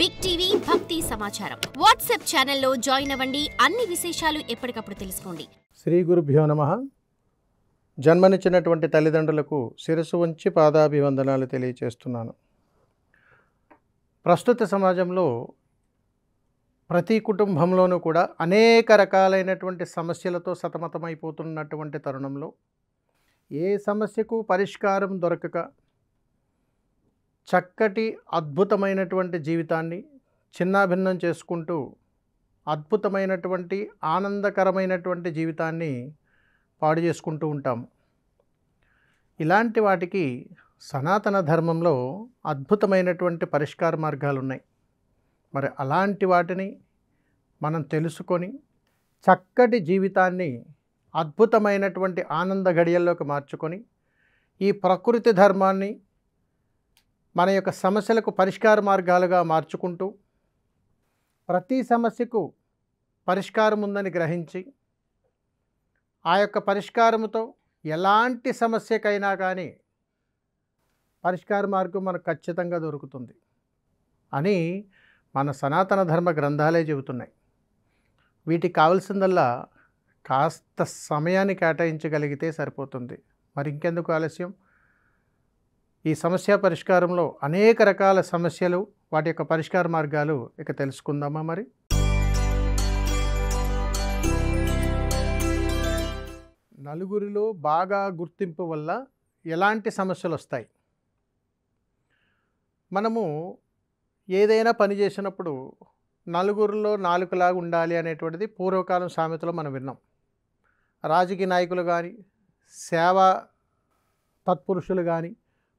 Big TV భక్తి సమాచారం WhatsApp ఛానల్లో జాయిన్ అవ్వండి. అన్ని విశేషాలు ఎప్పటికప్పుడు తెలుసుకోండి. శ్రీ గురుభ్యో నమః. జన్మనిచ్చినటువంటి తల్లిదండ్రులకు శిరస్సు వంచి పాదాభివందనాలు తెలియచేస్తున్నాను. ప్రస్తుత సమాజంలో ప్రతి కుటుంబంలోనూ కూడా అనేక రకాలైనటువంటి సమస్యలతో సతమతమైపోతున్నటువంటి తరుణంలో ఏ సమస్యకు పరిష్కారం దొరకక చక్కటి అద్భుతమైనటువంటి జీవితాన్ని చిన్నాభిన్నం చేసుకుంటూ అద్భుతమైనటువంటి ఆనందకరమైనటువంటి జీవితాన్ని పాడు చేసుకుంటూ ఉంటాము. ఇలాంటి వాటికి సనాతన ధర్మంలో అద్భుతమైనటువంటి పరిష్కార మార్గాలు ఉన్నాయి. మరి అలాంటి వాటిని మనం తెలుసుకొని చక్కటి జీవితాన్ని అద్భుతమైనటువంటి ఆనంద గడియల్లోకి మార్చుకొని ఈ ప్రకృతి ధర్మాన్ని మన యొక్క సమస్యలకు పరిష్కార మార్గాలుగా మార్చుకుంటూ ప్రతి సమస్యకు పరిష్కారం ఉందని గ్రహించి ఆ యొక్క పరిష్కారముతో ఎలాంటి సమస్యకైనా కానీ పరిష్కార మార్గం మనకు ఖచ్చితంగా దొరుకుతుంది అని మన సనాతన ధర్మ గ్రంథాలే చెబుతున్నాయి. వీటికి కావాల్సిందల్లా కాస్త సమయాన్ని కేటాయించగలిగితే సరిపోతుంది. మరి ఇంకెందుకు ఆలస్యం? ఈ సమస్య పరిష్కారంలో అనేక రకాల సమస్యలు, వాటి యొక్క పరిష్కార మార్గాలు ఇక తెలుసుకుందామా? మరి నలుగురిలో బాగా గుర్తింపు వల్ల ఎలాంటి సమస్యలు వస్తాయి? మనము ఏదైనా పని చేసినప్పుడు నలుగురిలో నాలుగులాగా ఉండాలి అనేటువంటిది పూర్వకాలం సామెతలో మనం విన్నాం. రాజకీయ నాయకులు కానీ, సేవా తత్పురుషులు కానీ,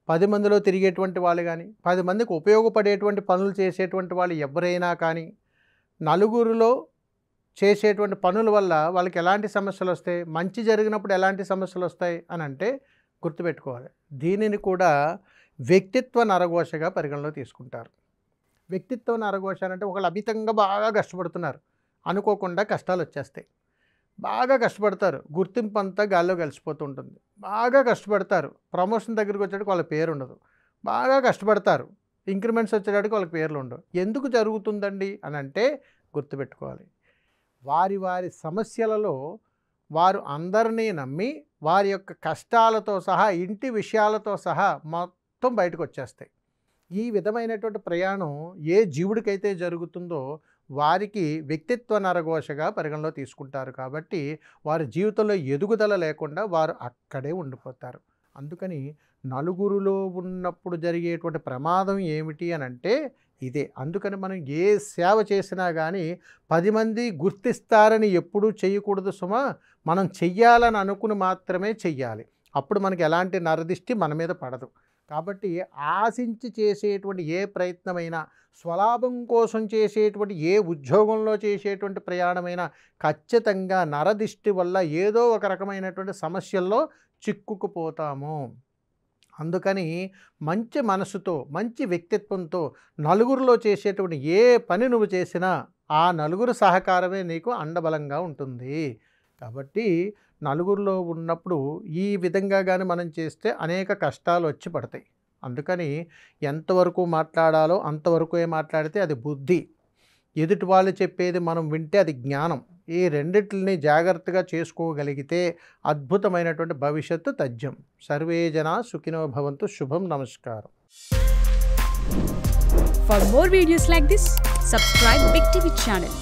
10 మందిలో తిరిగేటువంటి వాళ్ళు కానీ, 10 మందికి ఉపయోగపడేటువంటి పనులు చేసేటువంటి వాళ్ళు ఎవరైనా కానీ నలుగురిలో చేసేటువంటి పనుల వల్ల వాళ్ళకి ఎలాంటి సమస్యలు వస్తాయి, మంచి జరిగినప్పుడు ఎలాంటి సమస్యలు వస్తాయి అని అంటే గుర్తుపెట్టుకోవాలి. దీనిని కూడా వ్యక్తిత్వ నరఘోషగా పరిగణలో తీసుకుంటారు. వ్యక్తిత్వ నరఘోష అంటే ఒకళ్ళు అమితంగా బాగా కష్టపడుతున్నారు, అనుకోకుండా కష్టాలు వచ్చేస్తాయి. బాగా కష్టపడతారు, గుర్తింపు అంతా గాల్లో కలిసిపోతూ ఉంటుంది. బాగా కష్టపడతారు, ప్రమోషన్ దగ్గరికి వచ్చేటికి వాళ్ళ పేరు ఉండదు. బాగా కష్టపడతారు, ఇంక్రిమెంట్స్ వచ్చేటికి వాళ్ళకి పేర్లు ఉండవు. ఎందుకు జరుగుతుందండి అని అంటే గుర్తుపెట్టుకోవాలి. వారి వారి సమస్యలలో వారు అందరినీ నమ్మి వారి యొక్క కష్టాలతో సహా ఇంటి విషయాలతో సహా మొత్తం బయటకు వచ్చేస్తాయి. ఈ విధమైనటువంటి ప్రయాణం ఏ జీవుడికైతే జరుగుతుందో వారికి వ్యక్తిత్వ నరఘోషగా పరిగణలో తీసుకుంటారు. కాబట్టి వారి జీవితంలో ఎదుగుదల లేకుండా వారు అక్కడే ఉండిపోతారు. అందుకని నలుగురిలో ఉన్నప్పుడు జరిగేటువంటి ప్రమాదం ఏమిటి అని అంటే ఇదే. అందుకని మనం ఏ సేవ చేసినా కానీ 10 మంది గుర్తిస్తారని ఎప్పుడూ చేయకూడదు సుమా. మనం చెయ్యాలని అనుకుని మాత్రమే చెయ్యాలి. అప్పుడు మనకి ఎలాంటి నరదిష్టి మన మీద పడదు. కాబట్టి ఆశించి చేసేటువంటి ఏ ప్రయత్నమైనా, స్వలాభం కోసం చేసేటువంటి ఏ ఉద్యోగంలో చేసేటువంటి ప్రయాణమైనా ఖచ్చితంగా నరదిష్టి వల్ల ఏదో ఒక రకమైనటువంటి సమస్యల్లో చిక్కుకుపోతాము. అందుకని మంచి మనసుతో, మంచి వ్యక్తిత్వంతో నలుగురిలో చేసేటువంటి ఏ పని నువ్వు చేసినా ఆ నలుగురు సహకారమే నీకు అండబలంగా ఉంటుంది. కాబట్టి నలుగురిలో ఉన్నప్పుడు ఈ విధంగా కానీ మనం చేస్తే అనేక కష్టాలు వచ్చి పడతాయి. అందుకని ఎంతవరకు మాట్లాడాలో అంతవరకే మాట్లాడితే అది బుద్ధి. ఎదుటి వాళ్ళు చెప్పేది మనం వింటే అది జ్ఞానం. ఈ రెండిటిని జాగ్రత్తగా చేసుకోగలిగితే అద్భుతమైనటువంటి భవిష్యత్తు తథ్యం. సర్వే జనా సుఖినో భవంతు. శుభం. నమస్కారం. For more videos like this, subscribe Big TV channel.